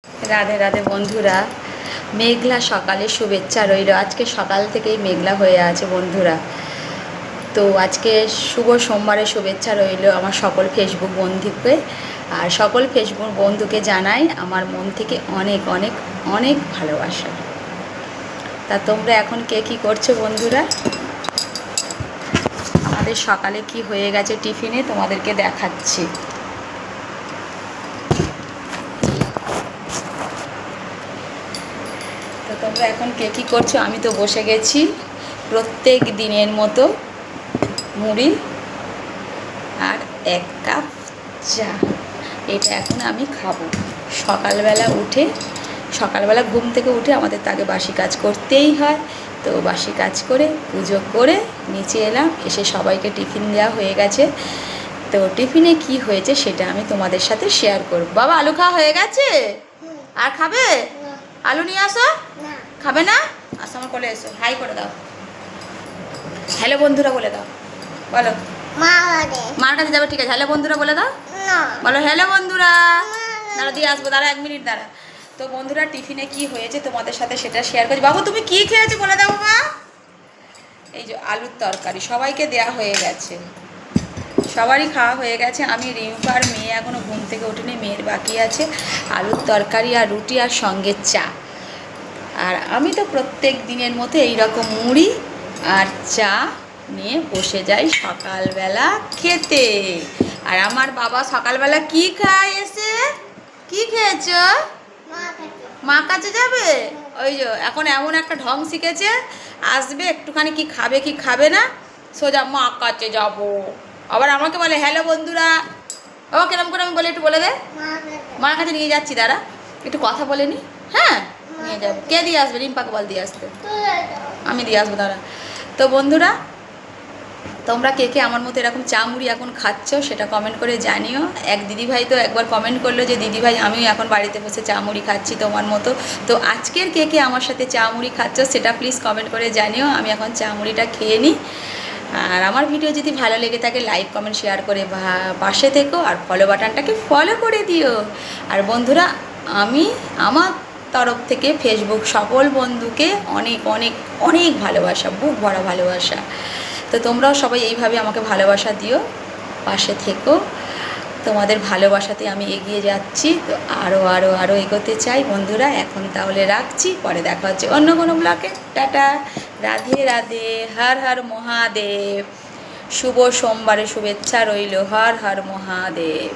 রাধে রাধে বন্ধুরা, মেঘলা সকালে শুভেচ্ছা রইল। আজকে সকাল থেকেই মেঘলা হয়ে আছে বন্ধুরা। তো আজকে শুভ সোমবারের শুভেচ্ছা রইল আমার সকল ফেসবুক বন্ধুকে। আর সকল ফেসবুক বন্ধুকে জানাই আমার মন থেকে অনেক অনেক অনেক ভালোবাসা। তা তোমরা এখন কে কী করছো বন্ধুরা? আমাদের সকালে কি হয়ে গেছে টিফিনে তোমাদেরকে দেখাচ্ছি। তো তোমরা এখন কে কী করছো? আমি তো বসে গেছি প্রত্যেক দিনের মতো মুড়ি আর 1 কাপ চা। এটা এখন আমি খাবো। সকালবেলা ঘুম থেকে উঠে আমাদের তাকে বাসি কাজ করতেই হয়। তো বাসি কাজ করে পুজো করে নিচে এলাম, এসে সবাইকে টিফিন দেওয়া হয়ে গেছে। তো টিফিনে কি হয়েছে সেটা আমি তোমাদের সাথে শেয়ার করব। বাবা, আলু খাওয়া হয়ে গেছে? আর খাবে? আলু নিয়ে আসো। খাবে না? আসো আমার কোলে এসো, হাই করে দাও, হ্যালো বন্ধুরা বলে দাও। বলো, মার কাছে যাবে? ঠিক আছে, হ্যালো বন্ধুরা বলে দাও। বলো হ্যালো বন্ধুরা। দাঁড়া, দিয়ে আসবো, দাঁড়া 1 মিনিট দাঁড়া। তো বন্ধুরা, টিফিনে কি হয়েছে তোমাদের সাথে সেটা শেয়ার করছি। বাবু, তুমি কি খেয়েছো বলে দাও মা। এই যে আলুর তরকারি সবাইকে দেয়া হয়ে গেছে, সবারই খাওয়া হয়ে গেছে। আমি রিম্পার মেয়ে এখনও ঘুম থেকে ওঠেনি, মেয়ের বাকি আছে। আলুর তরকারি আর রুটি আর সঙ্গে চা। আর আমি তো প্রত্যেক দিনের মতো এইরকম মুড়ি আর চা নিয়ে বসে যাই সকালবেলা খেতে। আর আমার বাবা সকালবেলা কি খায় এসে? কি খেয়েছ? মা কাছে যাবে? ওই যে এখন এমন একটা ঢং শিখেছে, আসবে একটুখানি কি খাবে কি খাবে না, সোজা মা কাছে যাবো। আবার আমাকে বলে হ্যালো বন্ধুরা। বাবা কিরম করে আমি বলে একটু বলে দে। মার কাছে নিয়ে যাচ্ছি, দাঁড়া একটু কথা বলে নি। হ্যাঁ, নিয়ে যাবো। কে দিয়ে আসবে? রিম্পাকে বল দিয়ে আসতে। আমি দিয়ে আসবো, দাঁড়া। তো বন্ধুরা, তোমরা কে কে আমার মতো এরকম চা মুড়ি এখন খাচ্ছ সেটা কমেন্ট করে জানিও। এক দিদিভাই তো একবার কমেন্ট করলো যে দিদিভাই আমিও এখন বাড়িতে বসে চা মুড়ি খাচ্ছি তোমার মতো। তো আজকের কে কে আমার সাথে চা মুড়ি খাচ্ছ সেটা প্লিজ কমেন্ট করে জানিও। আমি এখন চা মুড়িটা খেয়ে নিই। আর আমার ভিডিও যদি ভালো লেগে থাকে লাইক কমেন্ট শেয়ার করে পাশে থেকো, আর ফলো বাটনটাকে ফলো করে দিও। আর বন্ধুরা, আমি আমার তরফ থেকে ফেসবুক সকল বন্ধুকে অনেক অনেক অনেক ভালোবাসা, বুক ভরা ভালোবাসা। তো তোমরাও সবাই এইভাবে আমাকে ভালোবাসা দিও, পাশে থেকো। তোমাদের ভালোবাসাতে আমি এগিয়ে যাচ্ছি। তো আরও আরও আরও এগোতে চাই বন্ধুরা। এখন তাহলে রাখছি, পরে দেখা হচ্ছে অন্য কোনো ব্লগে। টাটা, রাধে রাধে, হর হর মহাদেব। শুভ সোমবারের শুভেচ্ছা রইল। হর হর মহাদেব।